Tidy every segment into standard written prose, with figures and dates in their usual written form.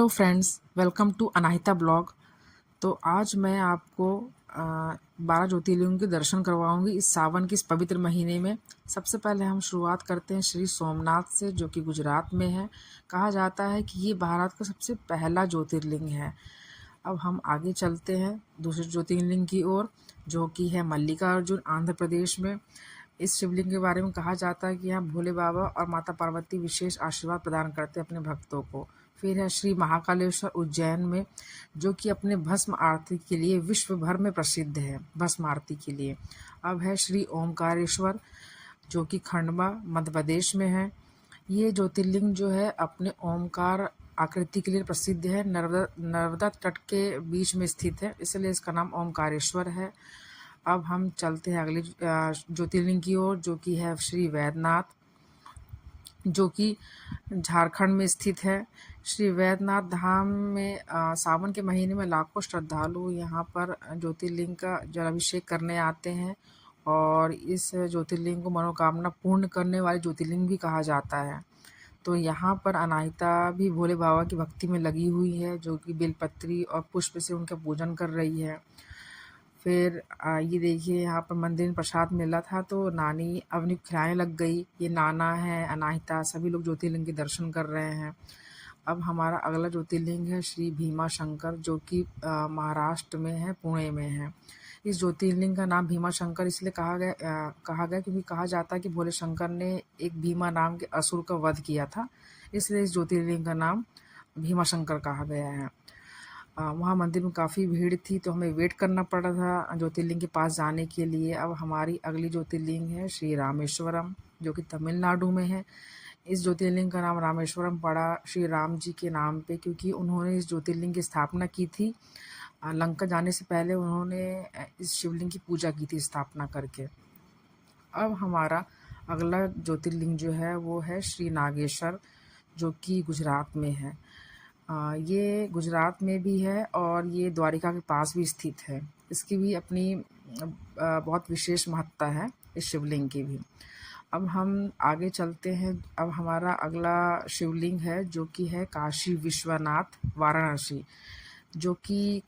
Hello friends, welcome to Anahita blog. तो आज मैं आपको 12 ज्योतिर्लिंगों के दर्शन करवाऊंगी इस सावन के इस पवित्र महीने में। सबसे पहले हम शुरुआत करते हैं श्री सोमनाथ से, जो कि गुजरात में है। कहा जाता है कि ये भारत का सबसे पहला ज्योतिर्लिंग है। अब हम आगे चलते हैं दूसरे ज्योतिर्लिंग की ओर, जो कि है मल्लिकार्जुन, आंध्र प्रदेश में। इस शिवलिंग के बारे में कहा जाता है कि यहाँ भोले बाबा और माता पार्वती विशेष आशीर्वाद प्रदान करते हैं अपने भक्तों को। फिर है श्री महाकालेश्वर, उज्जैन में, जो कि अपने भस्म आरती के लिए विश्व भर में प्रसिद्ध है, भस्म आरती के लिए। अब है श्री ओमकारेश्वर, जो कि खंडवा, मध्य प्रदेश में है। ये ज्योतिर्लिंग जो है अपने ओमकार आकृति के लिए प्रसिद्ध है। नर्मदा तट के बीच में स्थित है, इसलिए इसका नाम ओमकारेश्वर है। अब हम चलते हैं अगले ज्योतिर्लिंग की ओर, जो कि है श्री वैद्यनाथ, जो कि झारखंड में स्थित है। श्री वैद्यनाथ धाम में सावन के महीने में लाखों श्रद्धालु यहाँ पर ज्योतिर्लिंग का जलाभिषेक करने आते हैं, और इस ज्योतिर्लिंग को मनोकामना पूर्ण करने वाले ज्योतिर्लिंग भी कहा जाता है। तो यहाँ पर अनाहिता भी भोले बाबा की भक्ति में लगी हुई है, जो कि बेलपत्री और पुष्प से उनका पूजन कर रही है। फिर ये देखिए, यहाँ पर मंदिर में प्रसाद मिला था तो नानी अपनी खिलाने लग गई। ये नाना है, अनाहिता, सभी लोग ज्योतिर्लिंग के दर्शन कर रहे हैं। अब हमारा अगला ज्योतिर्लिंग है श्री भीमा शंकर, जो कि महाराष्ट्र में है, पुणे में है। इस ज्योतिर्लिंग का नाम भीमा शंकर इसलिए कहा गया क्योंकि कहा जाता है कि भोले शंकर ने एक भीमा नाम के असुर का वध किया था, इसलिए इस ज्योतिर्लिंग का नाम भीमा शंकर कहा गया है। वहाँ मंदिर में काफ़ी भीड़ थी, तो हमें वेट करना पड़ रहा था ज्योतिर्लिंग के पास जाने के लिए। अब हमारी अगली ज्योतिर्लिंग है श्री रामेश्वरम, जो कि तमिलनाडु में है। इस ज्योतिर्लिंग का नाम रामेश्वरम पड़ा श्री राम जी के नाम पे, क्योंकि उन्होंने इस ज्योतिर्लिंग की स्थापना की थी। लंका जाने से पहले उन्होंने इस शिवलिंग की पूजा की थी स्थापना करके। अब हमारा अगला ज्योतिर्लिंग जो है वो है श्री नागेश्वर, जो कि गुजरात में है। ये गुजरात में भी है और ये द्वारिका के पास भी स्थित है। इसकी भी अपनी बहुत विशेष महत्ता है इस शिवलिंग की भी। अब हम आगे चलते हैं। अब हमारा अगला शिवलिंग है, जो कि है काशी विश्वनाथ, वाराणसी, जो कि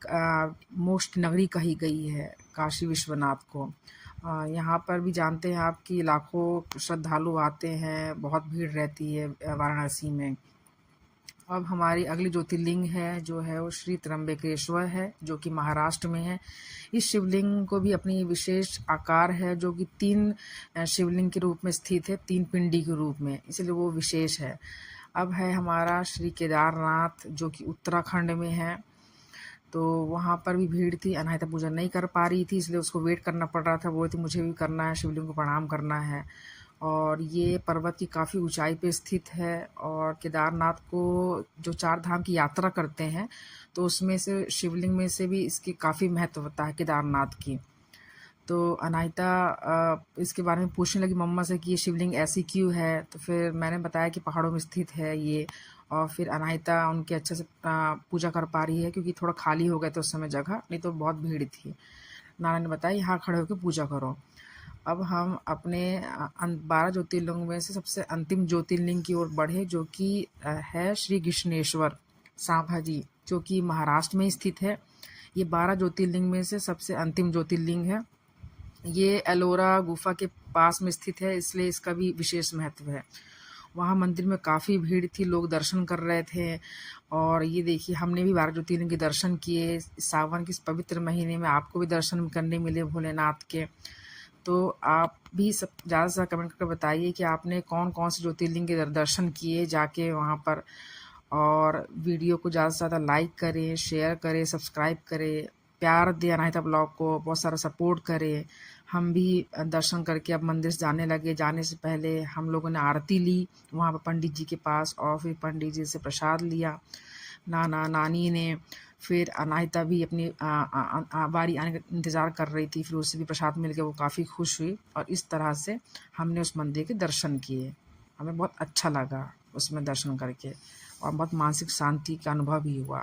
मोस्ट नगरी कही गई है काशी विश्वनाथ को। यहाँ पर भी जानते हैं आप कि लाखों श्रद्धालु आते हैं, बहुत भीड़ रहती है वाराणसी में। अब हमारी अगली ज्योतिर्लिंग है जो है वो श्री त्र्यंबकेश्वर है, जो कि महाराष्ट्र में है। इस शिवलिंग को भी अपनी विशेष आकार है, जो कि 3 शिवलिंग के रूप में स्थित है, 3 पिंडी के रूप में, इसलिए वो विशेष है। अब है हमारा श्री केदारनाथ, जो कि उत्तराखंड में है। तो वहाँ पर भी भीड़ थी, अनाहिता पूजा नहीं कर पा रही थी, इसलिए उसको वेट करना पड़ रहा था। वो थी मुझे भी करना है, शिवलिंग को प्रणाम करना है। और ये पर्वत की काफ़ी ऊंचाई पे स्थित है, और केदारनाथ को जो 4 धाम की यात्रा करते हैं, तो उसमें से शिवलिंग में से भी इसकी काफ़ी महत्वता है केदारनाथ की। तो अनाहिता इसके बारे में पूछने लगी मम्मा से कि ये शिवलिंग ऐसी क्यों है। तो फिर मैंने बताया कि पहाड़ों में स्थित है ये, और फिर अनाहिता उनके अच्छे से पूजा कर पा रही है, क्योंकि थोड़ा खाली हो गए थे उस समय जगह, नहीं तो बहुत भीड़ थी। नाना ने बताया यहाँ खड़े होकर पूजा करो। अब हम अपने 12 ज्योतिर्लिंग में से सबसे अंतिम ज्योतिर्लिंग की ओर बढ़े, जो कि है श्री कृष्णेश्वर सांभाजी, जो कि महाराष्ट्र में स्थित है। ये 12 ज्योतिर्लिंग में से सबसे अंतिम ज्योतिर्लिंग है। ये एलोरा गुफा के पास में स्थित है, इसलिए इसका भी विशेष महत्व है। वहाँ मंदिर में काफ़ी भीड़ थी, लोग दर्शन कर रहे थे। और ये देखिए, हमने भी 12 ज्योतिर्लिंग के दर्शन किए। सावन के इस पवित्र महीने में आपको भी दर्शन करने मिले भोलेनाथ के। तो आप भी सब ज़्यादा से ज़्यादा कमेंट करके बताइए कि आपने कौन कौन से ज्योतिर्लिंग के दर्शन किए जाके वहाँ पर। और वीडियो को ज़्यादा से ज़्यादा लाइक करें, शेयर करें, सब्सक्राइब करें, प्यार दें अनाहिता ब्लॉग को, बहुत सारा सपोर्ट करें। हम भी दर्शन करके अब मंदिर जाने लगे। जाने से पहले हम लोगों ने आरती ली वहाँ पर पंडित जी के पास, और फिर पंडित जी से प्रसाद लिया नाना नानी ने। फिर अनाहिता भी अपनी बारी आने का इंतज़ार कर रही थी, फिर उससे भी प्रसाद मिल गया, वो काफ़ी खुश हुई। और इस तरह से हमने उस मंदिर के दर्शन किए। हमें बहुत अच्छा लगा उसमें दर्शन करके, और बहुत मानसिक शांति का अनुभव भी हुआ।